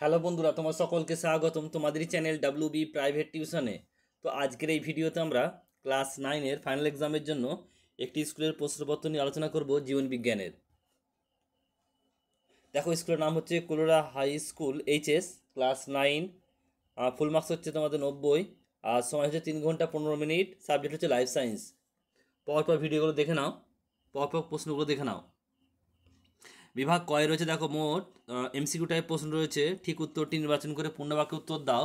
Hello বন্ধুরা, তোমার সকলকে স্বাগতম তোমাদেরই চ্যানেল ডাব্লিউ বি প্রাইভেট টিউশনে। তো আজকের এই ভিডিওতে আমরা ক্লাস 9-এর ফাইনাল এক্সামের জন্য একটি স্কুলের প্রশ্নপত্র নিয়ে আলোচনা করব জীবন বিজ্ঞানের। দেখো, স্কুলের নাম হচ্ছে Kulora high school HS, class 9। Full marks হচ্ছে তোমাদের 90, আর সময় হচ্ছে 3 ঘন্টা 15 মিনিট। সাবজেক্ট হচ্ছে লাইফ সায়েন্স। পরপর ভিডিওগুলো দেখে নাও, পরপর প্রশ্নগুলো দেখে নাও। বিভাগ কয় রয়েছে, দেখো মোট এমসিকিউ টাইপ প্রশ্ন রয়েছে। ঠিক উত্তরটি নির্বাচন করে পূর্ণ বাক্যে উত্তর দাও।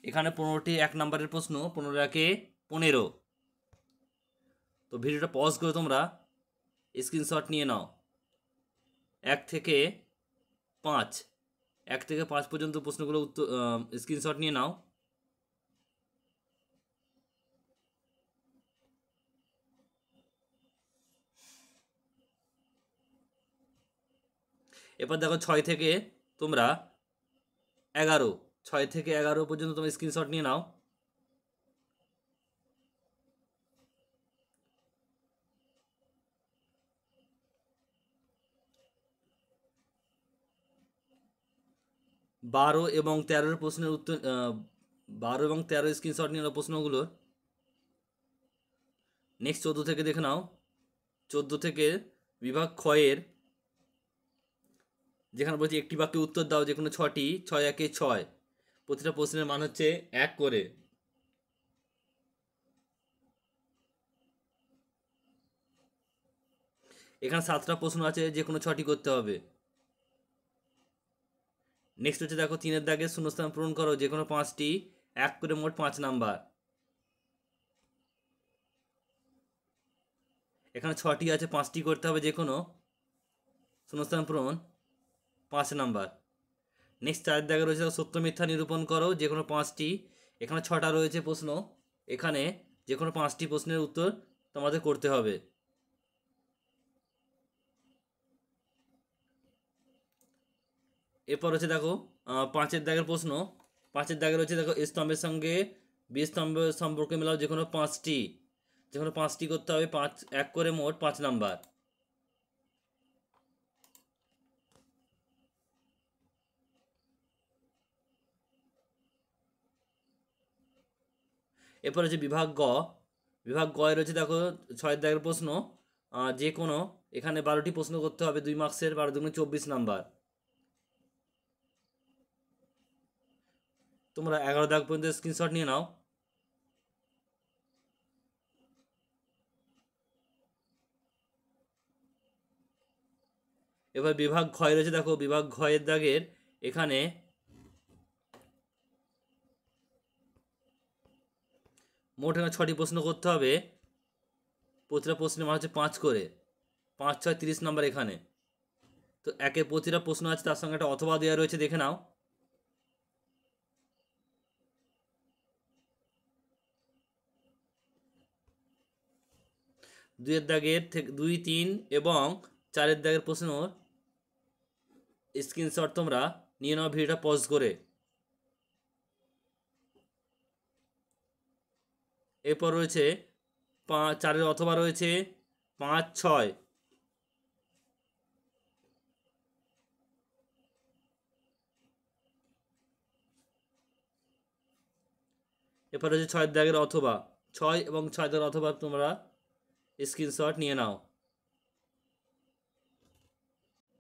এখানে 15টি 1 নম্বরের প্রশ্ন, 15 15। তো ভিডিওটা পজ করে তোমরা স্ক্রিনশট নিয়ে নাও। 1 থেকে 5, 1 থেকে 5 পর্যন্ত প্রশ্নগুলো উত্তর স্ক্রিনশট নিয়ে নাও। এরপর দেখো 6 থেকে 11, 6 থেকে 11 পর্যন্ত তোমরা স্ক্রিনশট নিয়ে নাও। বারো এবং 13 প্রশ্নের উত্তর, 12 এবং 13 স্ক্রিনশট নিয়ে নাও প্রশ্নগুলোর। নেক্সট 14 থেকে দেখে নাও। 14 থেকে বিভাগ ক্ষয়ের, যেখানে বলছি একটি বাক্যে উত্তর দাও যে কোনো 6টি, 6 1 6। প্রতিটা প্রশ্নের মান হচ্ছে 1 করে। এখানে 7টা প্রশ্ন আছে, যে কোনো 6টি করতে হবে। নেক্সট হচ্ছে দেখো 3-এর দাগে শূন্যস্থান পূরণ করো, যে কোনো 5টি, 1 করে, মোট 5 নাম্বার। এখানে 6টি আছে, 5টি করতে হবে, যে কোনো শূন্যস্থান পূরণ 5 নাম্বার। নেক্সট 4-এর দাগে রয়েছে সত্য মিথ্যা নিরূপণ করো, যে কোনো 5টি। এখানে 6টা রয়েছে প্রশ্ন, এখানে যে কোনো 5টি প্রশ্নের উত্তর তোমাদের করতে হবে। এরপর হচ্ছে দেখো 5-এর দাগের প্রশ্ন। 5-এর দাগে রয়েছে দেখো, স্তম্ভের সঙ্গে বি স্তম্ভের সম্পর্কে মেলাও, যে কোনো 5টি, যে কোনো 5টি করতে হবে। 5 1 করে, মোট 5 নাম্বার। এরপর হচ্ছে বিভাগ গ। বিভাগ গয়ে রয়েছে দেখো 6-এর দাগের প্রশ্ন, যে কোনো, এখানে 12টি প্রশ্ন করতে হবে, 2 মার্কসের, 12 দুগুণে 24 নাম্বার। তোমরা 11 দাগ পর্যন্ত স্ক্রিনশট নিয়ে নাও। এবার বিভাগ ক্ষয় রয়েছে দেখো, বিভাগ ক্ষয়ের দাগের এখানে মোট এখানে 6টি প্রশ্ন করতে হবে। প্রতিটা প্রশ্নের মান হচ্ছে 5 করে। 5 6 30 নাম্বার এখানে। তো একে প্রতিটা প্রশ্ন আছে, তার সঙ্গে একটা অথবা দেওয়া রয়েছে, দেখে নাও। দুইয়ের দাগের থেকে 2 3 এবং 4-এর দাগের প্রশ্ন স্ক্রিনশট তোমরা নিয়ে নাও ভিডিওটা পজ করে। এরপর রয়েছে 4-এর অথবা রয়েছে 5 6। এরপর রয়েছে 6-এর দাগের অথবা, 6 এবং 6 দাগের অথবা তোমরা স্ক্রিনশট নিয়ে নাও।